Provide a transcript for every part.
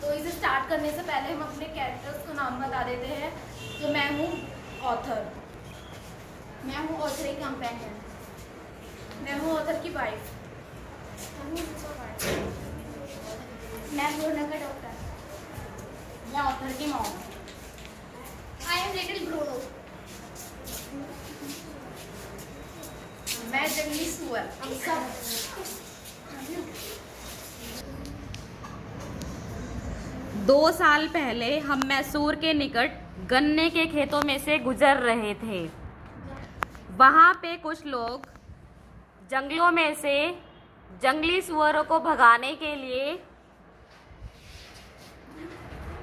तो इसे स्टार्ट करने से पहले हम अपने कैरेक्टर्स का नाम बता देते हैं। तो मैं हूँ ऑथर, मैं हूँ ऑथर की कंपेनियन, मैं हूँ ऑथर की वाइफ, मैं हूँ ब्रूनो का डॉक्टर, मैं ऑथर की mom, I am little Bruno, मैं जंगली सुअर। हम सब 2 साल पहले हम मैसूर के निकट गन्ने के खेतों में से गुजर रहे थे। वहाँ पे कुछ लोग जंगलों में से जंगली सुअरों को भगाने के लिए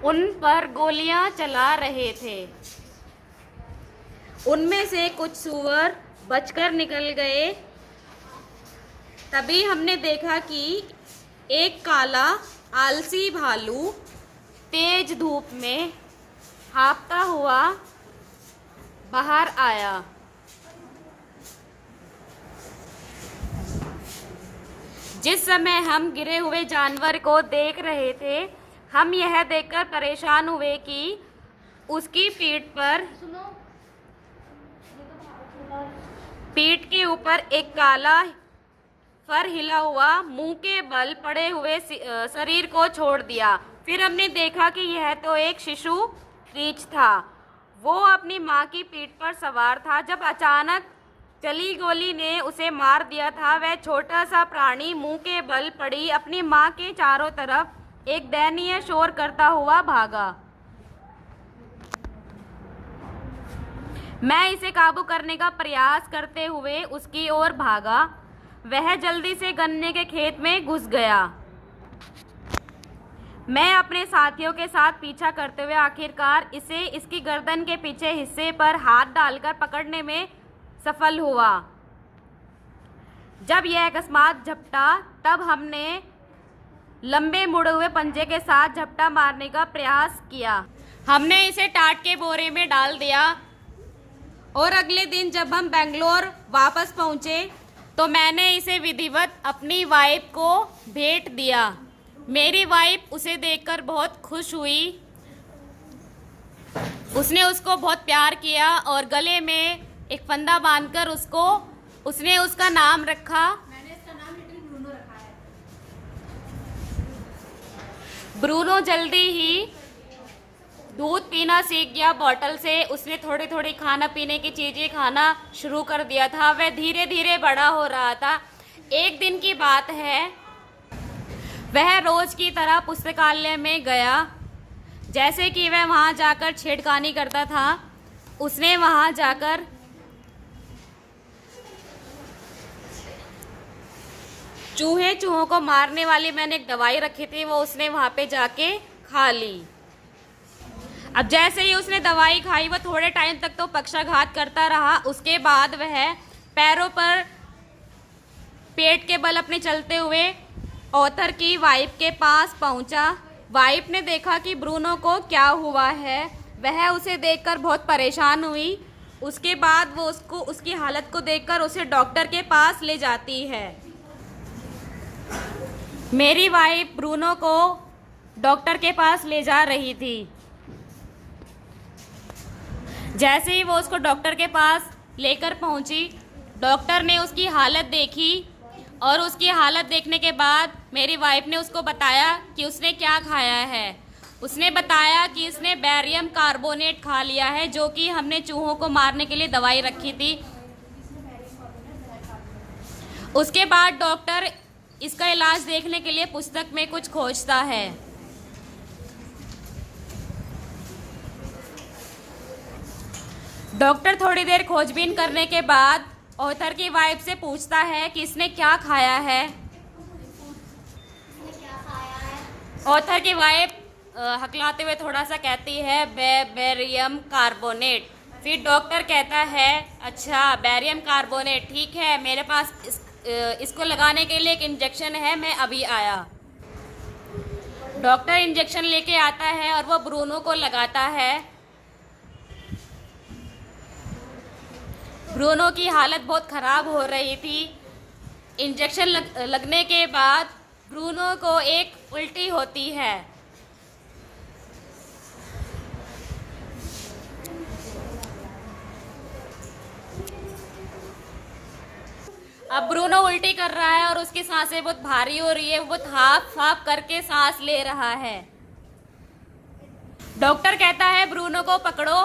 उन पर गोलियां चला रहे थे। उनमें से कुछ सुअर बचकर निकल गए। तभी हमने देखा कि एक काला आलसी भालू तेज धूप में हाँफता हुआ बाहर आया। जिस समय हम गिरे हुए जानवर को देख रहे थे, हम यह देखकर परेशान हुए कि उसकी पीठ के ऊपर एक काला फर हिला हुआ मुंह के बल पड़े हुए शरीर को छोड़ दिया। फिर हमने देखा कि यह तो एक शिशु रीछ था। वो अपनी माँ की पीठ पर सवार था। जब अचानक चली गोली ने उसे मार दिया था, वह छोटा सा प्राणी मुंह के बल पड़ी अपनी माँ के चारों तरफ एक दयनीय शोर करता हुआ भागा। मैं इसे काबू करने का प्रयास करते हुए उसकी ओर भागा। वह जल्दी से गन्ने के खेत में घुस गया। मैं अपने साथियों के साथ पीछा करते हुए आखिरकार इसे इसकी गर्दन के पीछे हिस्से पर हाथ डालकर पकड़ने में सफल हुआ। जब यह अकस्मात झपटा, तब हमने लंबे मुड़े हुए पंजे के साथ झपटा मारने का प्रयास किया। हमने इसे टाट के बोरे में डाल दिया और अगले दिन जब हम बेंगलोर वापस पहुंचे तो मैंने इसे विधिवत अपनी वाइफ को भेंट दिया। मेरी वाइफ उसे देखकर बहुत खुश हुई। उसने उसको बहुत प्यार किया और गले में एक फंदा बांधकर उसने उसका नाम रखा। मैंने इसका नाम लिटिल ब्रूनो रखा है। ब्रूनो जल्दी ही दूध पीना सीख गया बॉटल से। उसने थोड़ी थोड़ी खाना पीने की चीज़ें खाना शुरू कर दिया था। वह धीरे धीरे बड़ा हो रहा था। एक दिन की बात है, वह रोज की तरह पुस्तकालय में गया। जैसे कि वह वहाँ जाकर छेड़खानी करता था, उसने वहाँ जाकर चूहों को मारने वाली मैंने एक दवाई रखी थी, वो उसने वहाँ पे जाके खा ली। अब जैसे ही उसने दवाई खाई, वह थोड़े टाइम तक तो पक्षाघात करता रहा। उसके बाद वह पैरों पर पेट के बल अपने चलते हुए ऑथर की वाइफ के पास पहुंचा। वाइफ ने देखा कि ब्रूनो को क्या हुआ है। वह उसे देखकर बहुत परेशान हुई। उसके बाद वो उसकी हालत को देखकर उसे डॉक्टर के पास ले जाती है। मेरी वाइफ ब्रूनो को डॉक्टर के पास ले जा रही थी। जैसे ही वो उसको डॉक्टर के पास लेकर पहुंची, डॉक्टर ने उसकी हालत देखी और उसकी हालत देखने के बाद मेरी वाइफ ने उसको बताया कि उसने क्या खाया है। उसने बताया कि इसने बैरियम कार्बोनेट खा लिया है, जो कि हमने चूहों को मारने के लिए दवाई रखी थी। उसके बाद डॉक्टर इसका इलाज देखने के लिए पुस्तक में कुछ खोजता है। डॉक्टर थोड़ी देर खोजबीन करने के बाद ऑथर की वाइफ से पूछता है कि इसने क्या खाया है। ऑथर की वाइफ हकलाते हुए थोड़ा सा कहती है बैरियम कार्बोनेट। फिर डॉक्टर कहता है, अच्छा बैरियम कार्बोनेट, ठीक है, मेरे पास इसको लगाने के लिए एक इंजेक्शन है, मैं अभी आया। डॉक्टर इंजेक्शन लेके आता है और वो ब्रूनो को लगाता है। ब्रूनो की हालत बहुत ख़राब हो रही थी। इंजेक्शन लगने के बाद ब्रूनो को एक उल्टी होती है। अब ब्रूनो उल्टी कर रहा है और उसकी सांसें बहुत भारी हो रही है, वो बहुत हाफ हाफ करके सांस ले रहा है। डॉक्टर कहता है ब्रूनो को पकड़ो।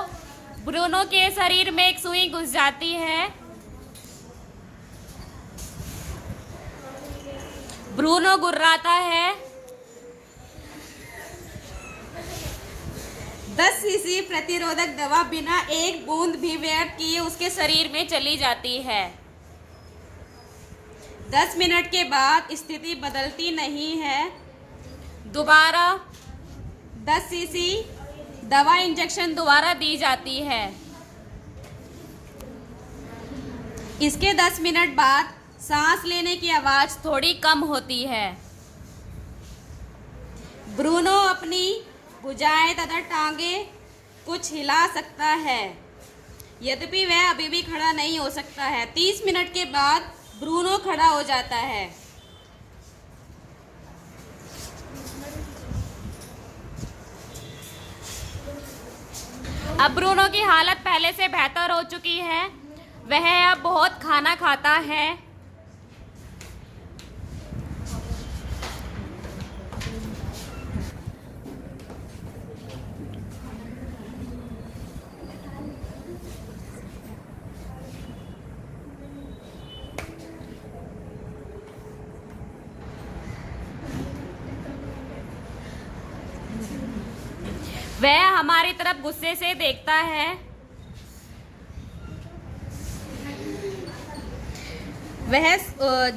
ब्रूनो के शरीर में एक सुई घुस जाती है। ब्रूनो गुर्राता है। 10 सीसी प्रतिरोधक दवा बिना एक बूंद भी व्यर्थ किए उसके शरीर में चली जाती है। 10 मिनट के बाद स्थिति बदलती नहीं है। दोबारा 10 सीसी दवा इंजेक्शन दोबारा दी जाती है। इसके 10 मिनट बाद सांस लेने की आवाज थोड़ी कम होती है। ब्रूनो अपनी भुजाएं तथा टांगे कुछ हिला सकता है, यद्यपि वह अभी भी खड़ा नहीं हो सकता है। 30 मिनट के बाद ब्रूनो खड़ा हो जाता है। अब ब्रूनो की हालत पहले से बेहतर हो चुकी है। वह अब बहुत खाना खाता है। वह हमारी तरफ गुस्से से देखता है। वह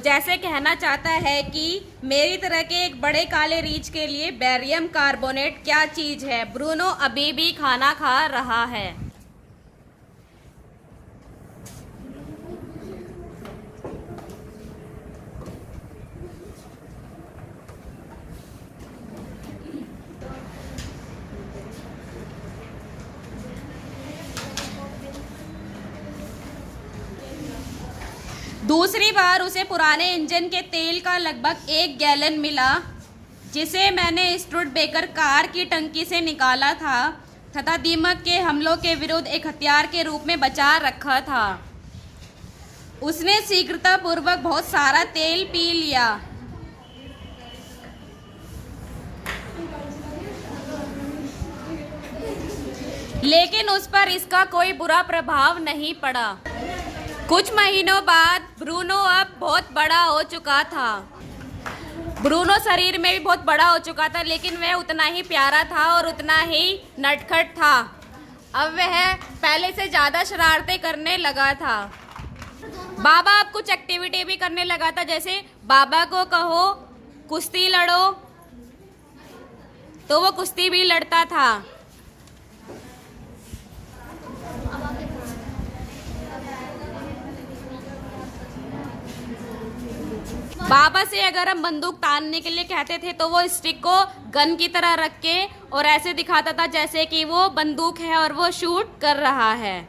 जैसे कहना चाहता है कि मेरी तरह के एक बड़े काले रीछ के लिए बेरियम कार्बोनेट क्या चीज है। ब्रूनो अभी भी खाना खा रहा है। दूसरी बार उसे पुराने इंजन के तेल का लगभग 1 गैलन मिला, जिसे मैंने स्टुडबेकर कार की टंकी से निकाला था तथा दीमक के हमलों के विरुद्ध एक हथियार के रूप में बचा रखा था। उसने शीघ्रतापूर्वक बहुत सारा तेल पी लिया। लेकिन उस पर इसका कोई बुरा प्रभाव नहीं पड़ा। कुछ महीनों बाद ब्रूनो अब बहुत बड़ा हो चुका था। ब्रूनो शरीर में भी बहुत बड़ा हो चुका था, लेकिन वह उतना ही प्यारा था और उतना ही नटखट था। अब वह पहले से ज़्यादा शरारतें करने लगा था। बाबा अब कुछ एक्टिविटी भी करने लगा था, जैसे बाबा को कहो कुश्ती लड़ो तो वो कुश्ती भी लड़ता था। बाबा से अगर हम बंदूक तानने के लिए कहते थे तो वो स्टिक को गन की तरह रख के और ऐसे दिखाता था जैसे कि वो बंदूक है और वो शूट कर रहा है।